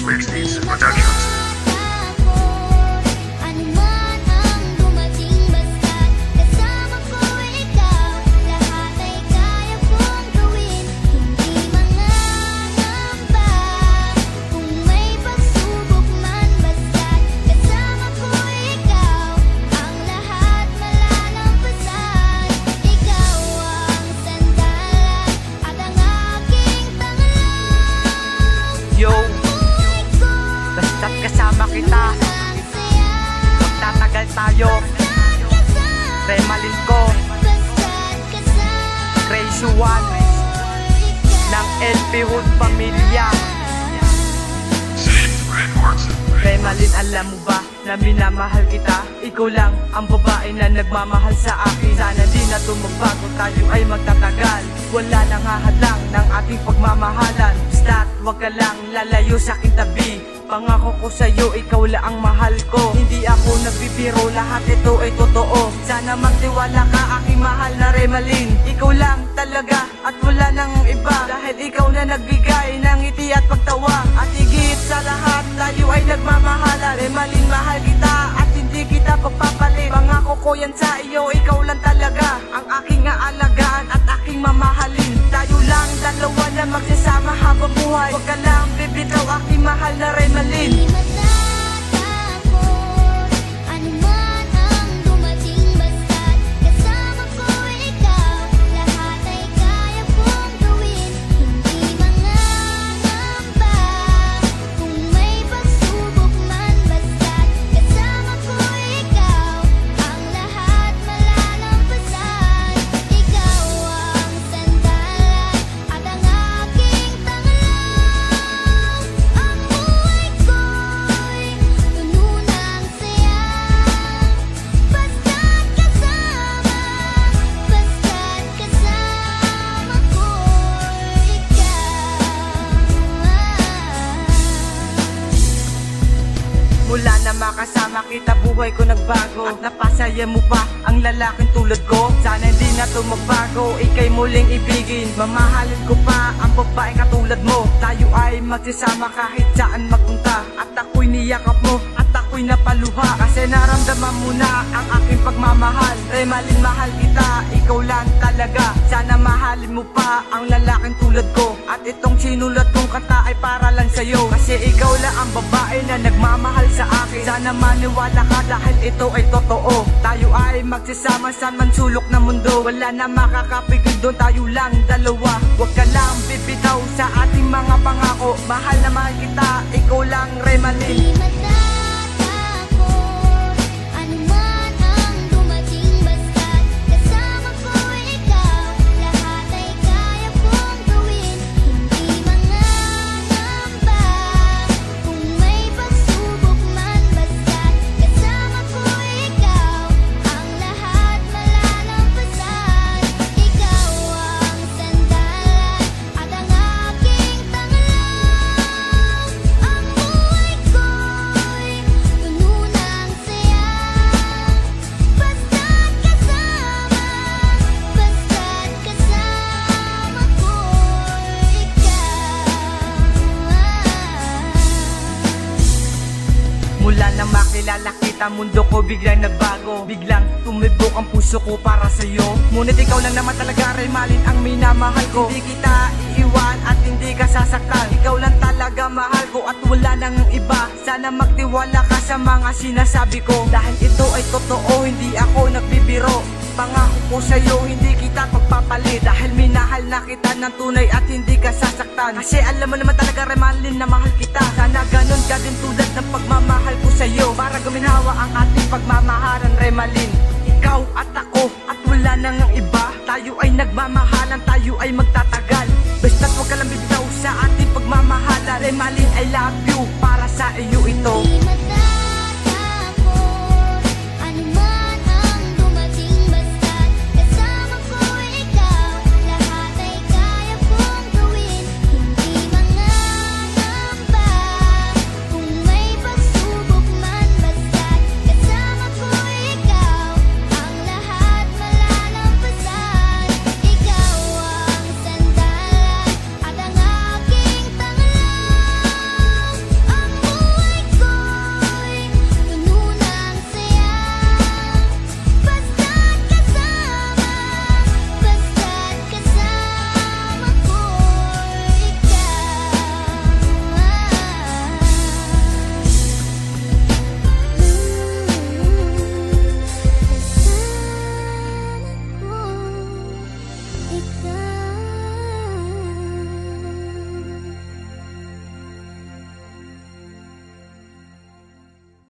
Sixties Productions. Yo, basta't kasama kita, magtatagal tayo. Remalin ko, Crazy One ng LP Hood Pamilya. Remalin, alam mo ba na minamahal kita? Ikaw lang ang babae na nagmamahal sa akin. Sana di na ito magbago, tayo ay magtatagal. Wala nang hahadlang ng ating pagmamahalan. Basta't wag ka lang lalayo sa aking tabi. Pangako ko sa'yo, ikaw lang ang mahal ko. Hindi ako nagbibiro, lahat ito ay totoo. Sana magtiwala ka, aking mahal na Remalin. Ikaw lang talaga at wala nang iba. Dahil ikaw na nagbigay ng ngiti at pagtawa. At higit sa lahat, tayo ay nagmamahalan. Remalin, mahal kita at hindi kita pagpapalit. Pangako ko yan sa iyo, ikaw lang talaga ang aking aalagaan at aking mamahalin. Tayo lang dalawa na magsasama habang buhay. Huwag ka lang bibitaw, aking mahal na Remalin. Di matatakot, ano man ang dumating, basta't kasama ko ikaw. Lahat ay kaya kong gawin, hindi mangangamba. Kung may pagsubok man, basta't kasama ko ikaw. Ang lahat malalampasan, ikaw ang sandalan at ang aking tangalan. Ang buhay ko'y puno ng saya, basta't kasama ko ikaw. Mula na makasama kita, buhay ko nagbago. At napasaya mo pa ang lalaking tulad ko. Sana hindi na ito magbago, ika'y muling ibigin. Mamahalin ko pa ang babaeng katulad mo. Tayo ay magsasama kahit saan magpunta. At ako'y niyakap mo at ako'y napaluha. Kasi naramdaman mo na ang aking pagmamahal. Remalin, mahal kita, ikaw lang talaga. Sana mahalin mo pa ang lalaking tulad ko. At itong sinulat kong kanta ay para lang sa'yo. Kasi ikaw lang ang babae na nagmamahal sa akin. Sana maniwala ka dahil ito ay totoo. Tayo ay magsasama sa mansulok na mundo. Wala na makakapigil doon, tayo lang dalawa. Huwag ka lang bibitaw sa ating mga pangako. Mahal na mahal kita, ikaw lang Remalin. Di matatakot, ano man ang dumating, basta't kasama ko ikaw. Lahat ay kaya kong gawin, hindi mangangamba. Kung may pagsubok man, basta't kasama ko ikaw. Ang lahat malalampasan, ikaw ang sandalan at ang aking tangalan. Ang buhay ko'y puno ng saya, basta't kasama ko ikaw. Mula nang makilala kita, mundo ko biglang nagbago. Biglang tumibok ang puso ko para sa'yo. Ngunit ikaw lang naman talaga, Remalin, ang minamahal ko. Hindi kita iiwan at hindi ka sasaktan. Ikaw lang talaga mahal ko at wala nang iba. Sana magtiwala ka sa mga sinasabi ko. Dahil ito ay totoo, hindi ako nagbibiro. Pangako ko sa'yo, hindi kita pagpapalit. Dahil minahal na kita ng tunay at hindi ka sasaktan. Kasi alam mo naman talaga, Remalin, na mahal kita. Sana ganun ka din tulad ng pagmamahal ko sa'yo. Para guminhawa ang ating pagmamahalan, Remalin. Ikaw at ako at wala nang iba. Tayo ay nagmamahalan, tayo ay magtatagal. Basta't huwag ka lang bibitaw sa ating pagmamahalan. Remalin, I love you, para sa iyo ito. Di matatakot, ano man ang dumating, basta't kasama ko ikaw. Lahat ay kaya kong gawin, hindi mangangamba. Kung may pagsubok man, basta't kasama ko ikaw. Ang lahat malalampasan, ikaw ang sandalan at ang aking tangalan. Ang ikaw.